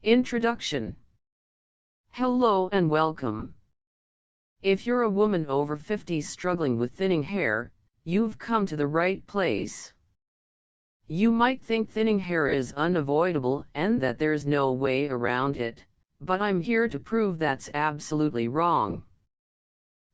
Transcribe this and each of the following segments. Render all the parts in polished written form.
Introduction. Hello and welcome. If you're a woman over 50 struggling with thinning hair, you've come to the right place. You might think thinning hair is unavoidable and that there's no way around it, but I'm here to prove that's absolutely wrong.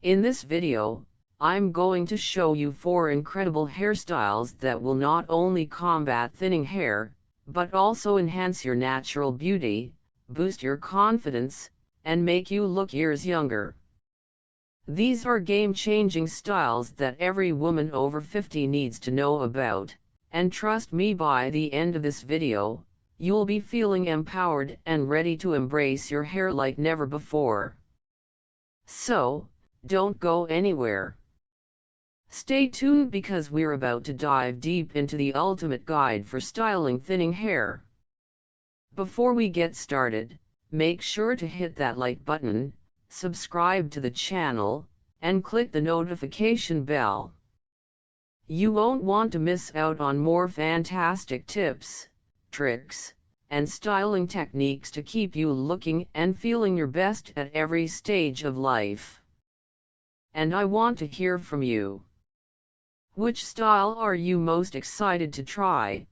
In this video, I'm going to show you 4 incredible hairstyles that will not only combat thinning hair, but also enhance your natural beauty, boost your confidence, and make you look years younger. These are game-changing styles that every woman over 50 needs to know about, and trust me, by the end of this video, you'll be feeling empowered and ready to embrace your hair like never before. So, don't go anywhere. Stay tuned because we're about to dive deep into the ultimate guide for styling thinning hair. Before we get started, make sure to hit that like button, subscribe to the channel, and click the notification bell. You won't want to miss out on more fantastic tips, tricks, and styling techniques to keep you looking and feeling your best at every stage of life. And I want to hear from you. Which style are you most excited to try?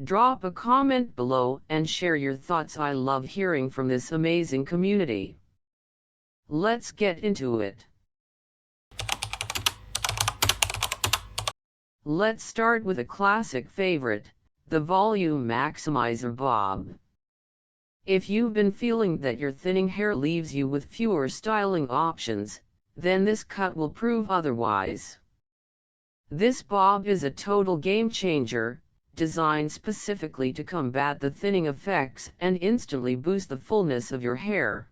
Drop a comment below and share your thoughts. I love hearing from this amazing community. Let's get into it. Let's start with a classic favorite, the Volume Maximizer Bob. If you've been feeling that your thinning hair leaves you with fewer styling options, then this cut will prove otherwise. This bob is a total game changer, designed specifically to combat the thinning effects and instantly boost the fullness of your hair.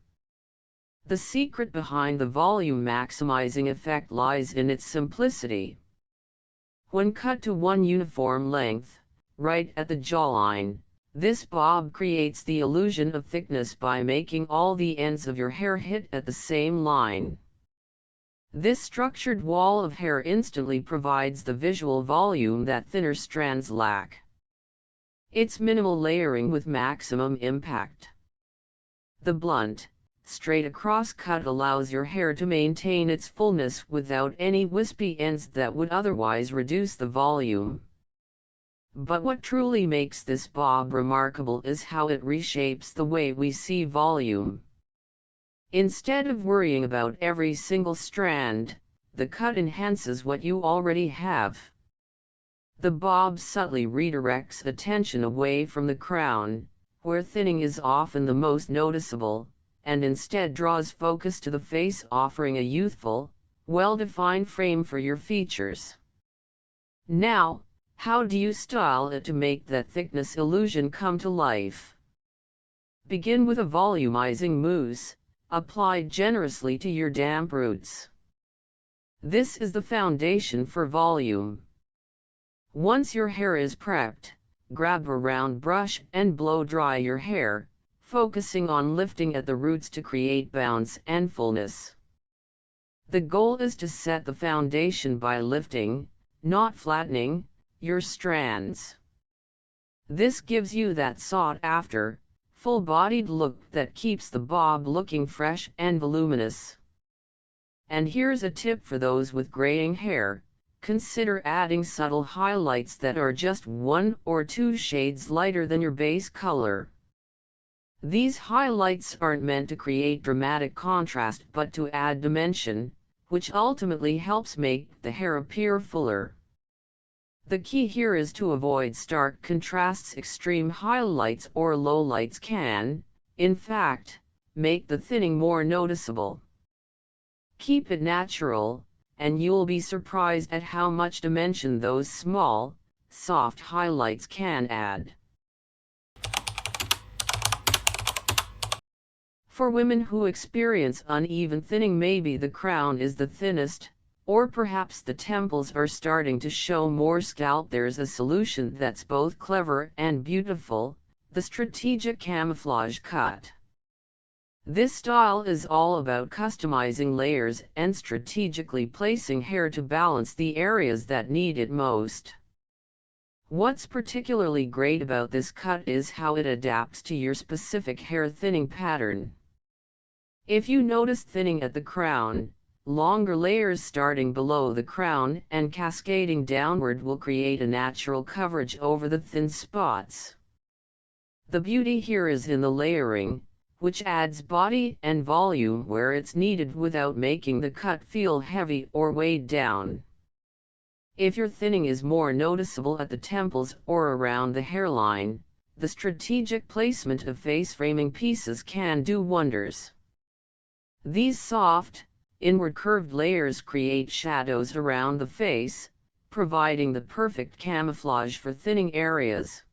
The secret behind the volume maximizing effect lies in its simplicity. When cut to one uniform length, right at the jawline, this bob creates the illusion of thickness by making all the ends of your hair hit at the same line. This structured wall of hair instantly provides the visual volume that thinner strands lack. It's minimal layering with maximum impact. The blunt, straight across cut allows your hair to maintain its fullness without any wispy ends that would otherwise reduce the volume. But what truly makes this bob remarkable is how it reshapes the way we see volume. Instead of worrying about every single strand, the cut enhances what you already have. The bob subtly redirects attention away from the crown, where thinning is often the most noticeable, and instead draws focus to the face, offering a youthful, well-defined frame for your features. Now, how do you style it to make that thickness illusion come to life? Begin with a volumizing mousse, applied generously to your damp roots. This is the foundation for volume. Once your hair is prepped, grab a round brush and blow dry your hair, focusing on lifting at the roots to create bounce and fullness. The goal is to set the foundation by lifting, not flattening, your strands. This gives you that sought-after, full-bodied look that keeps the bob looking fresh and voluminous. And here's a tip for those with graying hair: consider adding subtle highlights that are just 1 or 2 shades lighter than your base color. These highlights aren't meant to create dramatic contrast but to add dimension, which ultimately helps make the hair appear fuller. The key here is to avoid stark contrasts. Extreme highlights or lowlights can, in fact, make the thinning more noticeable. Keep it natural, and you'll be surprised at how much dimension those small, soft highlights can add. For women who experience uneven thinning, maybe the crown is the thinnest, or perhaps the temples are starting to show more scalp, there's a solution that's both clever and beautiful: the strategic camouflage cut. This style is all about customizing layers and strategically placing hair to balance the areas that need it most. What's particularly great about this cut is how it adapts to your specific hair thinning pattern. If you notice thinning at the crown, longer layers starting below the crown and cascading downward will create a natural coverage over the thin spots. The beauty here is in the layering, which adds body and volume where it's needed without making the cut feel heavy or weighed down. If your thinning is more noticeable at the temples or around the hairline, the strategic placement of face framing pieces can do wonders. These soft, inward curved layers create shadows around the face, providing the perfect camouflage for thinning areas.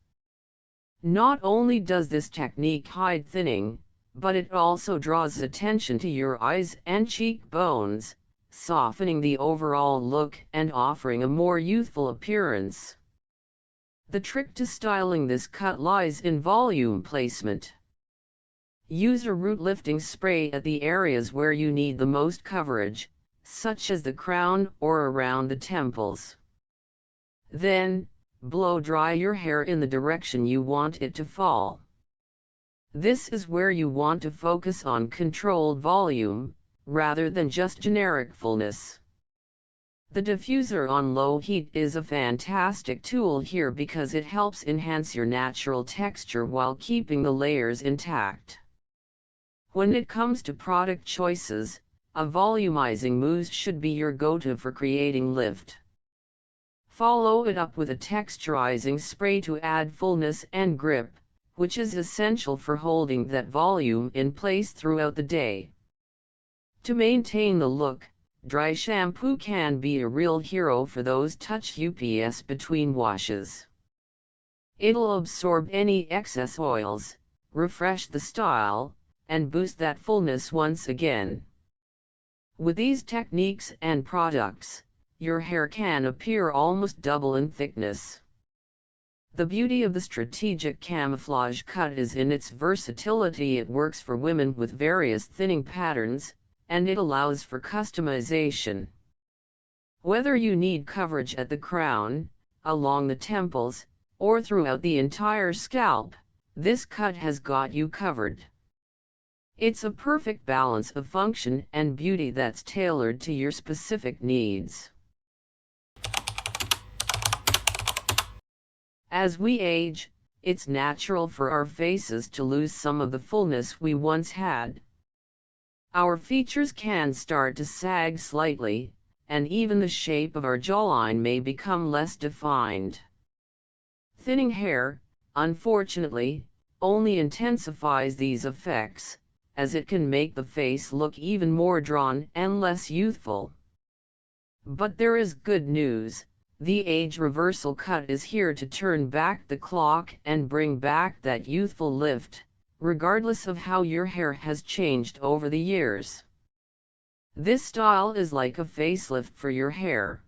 Not only does this technique hide thinning, but it also draws attention to your eyes and cheekbones, softening the overall look and offering a more youthful appearance. The trick to styling this cut lies in volume placement. Use a root lifting spray at the areas where you need the most coverage, such as the crown or around the temples. Then, blow dry your hair in the direction you want it to fall. This is where you want to focus on controlled volume, rather than just generic fullness. The diffuser on low heat is a fantastic tool here because it helps enhance your natural texture while keeping the layers intact. When it comes to product choices, a volumizing mousse should be your go-to for creating lift. Follow it up with a texturizing spray to add fullness and grip, which is essential for holding that volume in place throughout the day. To maintain the look, dry shampoo can be a real hero for those touch ups between washes. It'll absorb any excess oils, refresh the style, and boost that fullness once again. With these techniques and products, your hair can appear almost double in thickness. The beauty of the strategic camouflage cut is in its versatility. It works for women with various thinning patterns, and it allows for customization. Whether you need coverage at the crown, along the temples, or throughout the entire scalp, this cut has got you covered. It's a perfect balance of function and beauty that's tailored to your specific needs. As we age, it's natural for our faces to lose some of the fullness we once had. Our features can start to sag slightly, and even the shape of our jawline may become less defined. Thinning hair, unfortunately, only intensifies these effects, as it can make the face look even more drawn and less youthful. But there is good news. The age reversal cut is here to turn back the clock and bring back that youthful lift, regardless of how your hair has changed over the years. This style is like a facelift for your hair.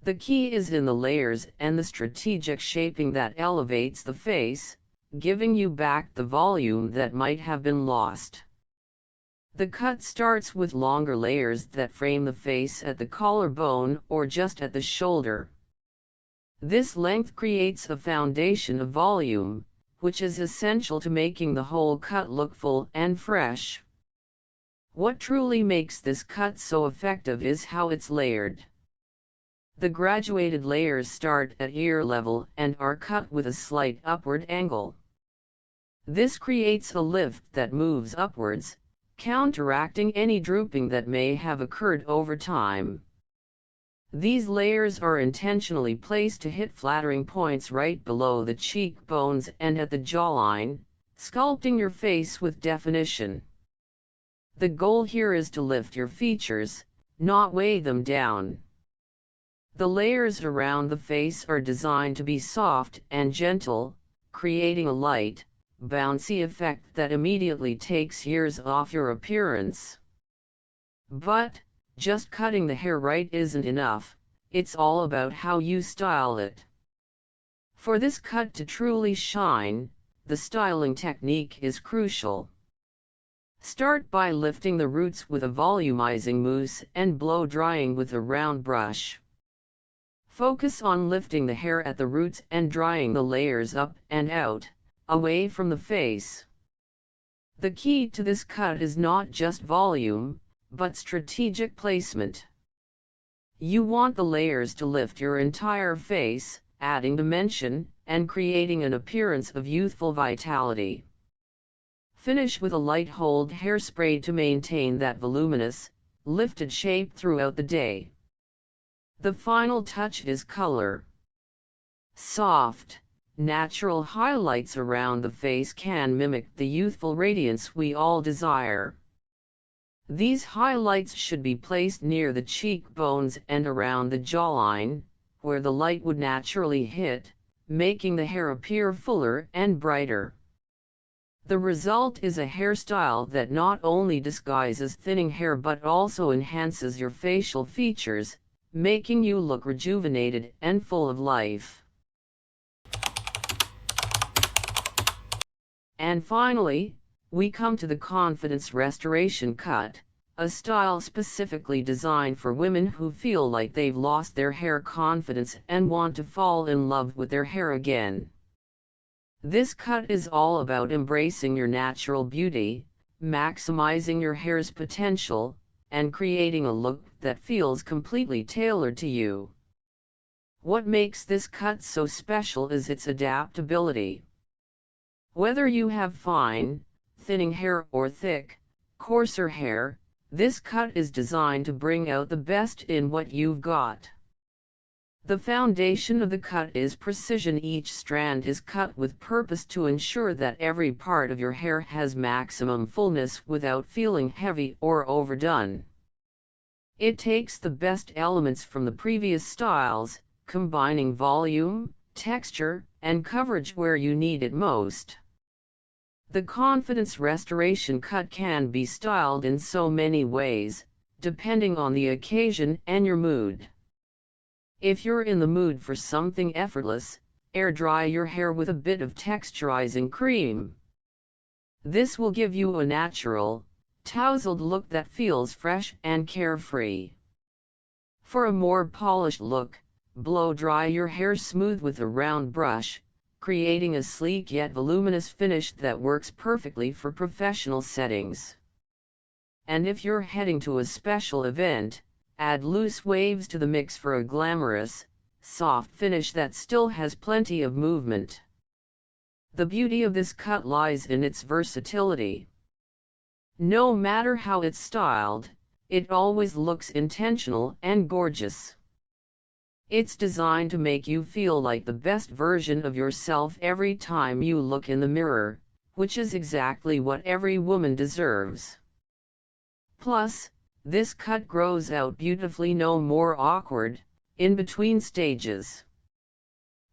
The key is in the layers and the strategic shaping that elevates the face, giving you back the volume that might have been lost. The cut starts with longer layers that frame the face at the collarbone or just at the shoulder. This length creates a foundation of volume, which is essential to making the whole cut look full and fresh. What truly makes this cut so effective is how it's layered. The graduated layers start at ear level and are cut with a slight upward angle. This creates a lift that moves upwards, counteracting any drooping that may have occurred over time. These layers are intentionally placed to hit flattering points right below the cheekbones and at the jawline, sculpting your face with definition. The goal here is to lift your features, not weigh them down. The layers around the face are designed to be soft and gentle, creating a light, bouncy effect that immediately takes years off your appearance. But, just cutting the hair right isn't enough, it's all about how you style it. For this cut to truly shine, the styling technique is crucial. Start by lifting the roots with a volumizing mousse and blow drying with a round brush. Focus on lifting the hair at the roots and drying the layers up and out, away from the face. The key to this cut is not just volume, but strategic placement. You want the layers to lift your entire face, adding dimension, and creating an appearance of youthful vitality. Finish with a light hold hairspray to maintain that voluminous, lifted shape throughout the day. The final touch is color. Soft, natural highlights around the face can mimic the youthful radiance we all desire. These highlights should be placed near the cheekbones and around the jawline, where the light would naturally hit, making the hair appear fuller and brighter. The result is a hairstyle that not only disguises thinning hair but also enhances your facial features, making you look rejuvenated and full of life. And finally, we come to the Confidence Restoration Cut, a style specifically designed for women who feel like they've lost their hair confidence and want to fall in love with their hair again. This cut is all about embracing your natural beauty, maximizing your hair's potential, and creating a look that feels completely tailored to you. What makes this cut so special is its adaptability. Whether you have fine, thinning hair or thick, coarser hair, this cut is designed to bring out the best in what you've got. The foundation of the cut is precision. Each strand is cut with purpose to ensure that every part of your hair has maximum fullness without feeling heavy or overdone. It takes the best elements from the previous styles, combining volume, texture, and coverage where you need it most. The Confidence Restoration Cut can be styled in so many ways, depending on the occasion and your mood. If you're in the mood for something effortless, air dry your hair with a bit of texturizing cream. This will give you a natural, tousled look that feels fresh and carefree. For a more polished look, blow dry your hair smooth with a round brush, creating a sleek yet voluminous finish that works perfectly for professional settings. And if you're heading to a special event, add loose waves to the mix for a glamorous, soft finish that still has plenty of movement. The beauty of this cut lies in its versatility. No matter how it's styled, it always looks intentional and gorgeous. It's designed to make you feel like the best version of yourself every time you look in the mirror, which is exactly what every woman deserves. Plus, this cut grows out beautifully, no more awkward, in-between stages.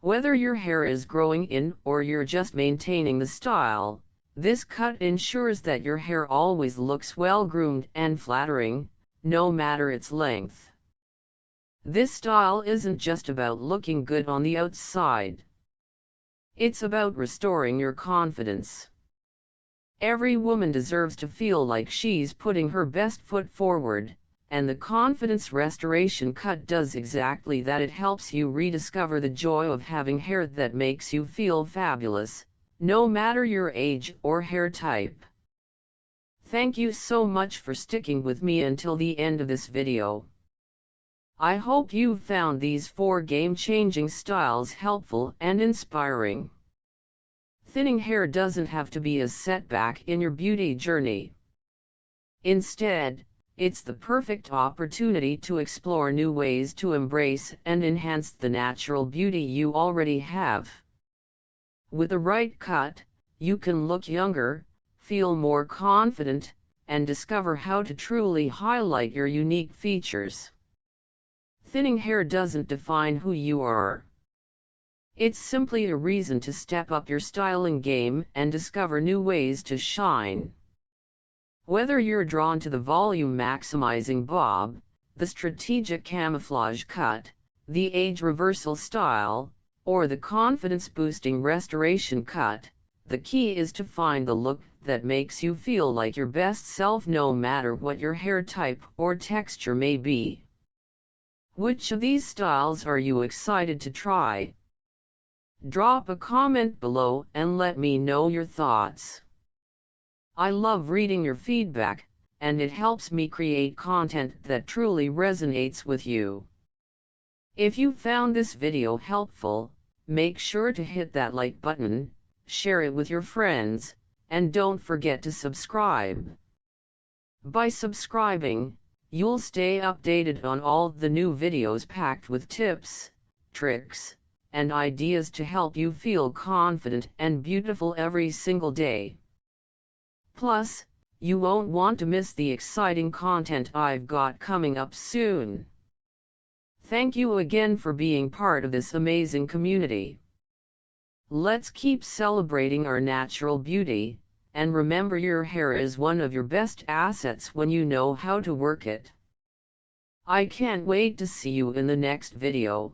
Whether your hair is growing in or you're just maintaining the style, this cut ensures that your hair always looks well-groomed and flattering, no matter its length. This style isn't just about looking good on the outside. It's about restoring your confidence. Every woman deserves to feel like she's putting her best foot forward, and the Confidence Restoration Cut does exactly that. It helps you rediscover the joy of having hair that makes you feel fabulous, no matter your age or hair type. Thank you so much for sticking with me until the end of this video. I hope you've found these 4 game-changing styles helpful and inspiring. Thinning hair doesn't have to be a setback in your beauty journey. Instead, it's the perfect opportunity to explore new ways to embrace and enhance the natural beauty you already have. With the right cut, you can look younger, feel more confident, and discover how to truly highlight your unique features. Thinning hair doesn't define who you are. It's simply a reason to step up your styling game and discover new ways to shine. Whether you're drawn to the volume-maximizing bob, the strategic camouflage cut, the age reversal style, or the confidence-boosting restoration cut, the key is to find the look that makes you feel like your best self, no matter what your hair type or texture may be. Which of these styles are you excited to try? Drop a comment below and let me know your thoughts. I love reading your feedback, and it helps me create content that truly resonates with you. If you found this video helpful, make sure to hit that like button, share it with your friends, and don't forget to subscribe. By subscribing, you'll stay updated on all the new videos packed with tips, tricks, and ideas to help you feel confident and beautiful every single day. Plus, you won't want to miss the exciting content I've got coming up soon. Thank you again for being part of this amazing community. Let's keep celebrating our natural beauty, and remember, your hair is one of your best assets when you know how to work it. I can't wait to see you in the next video.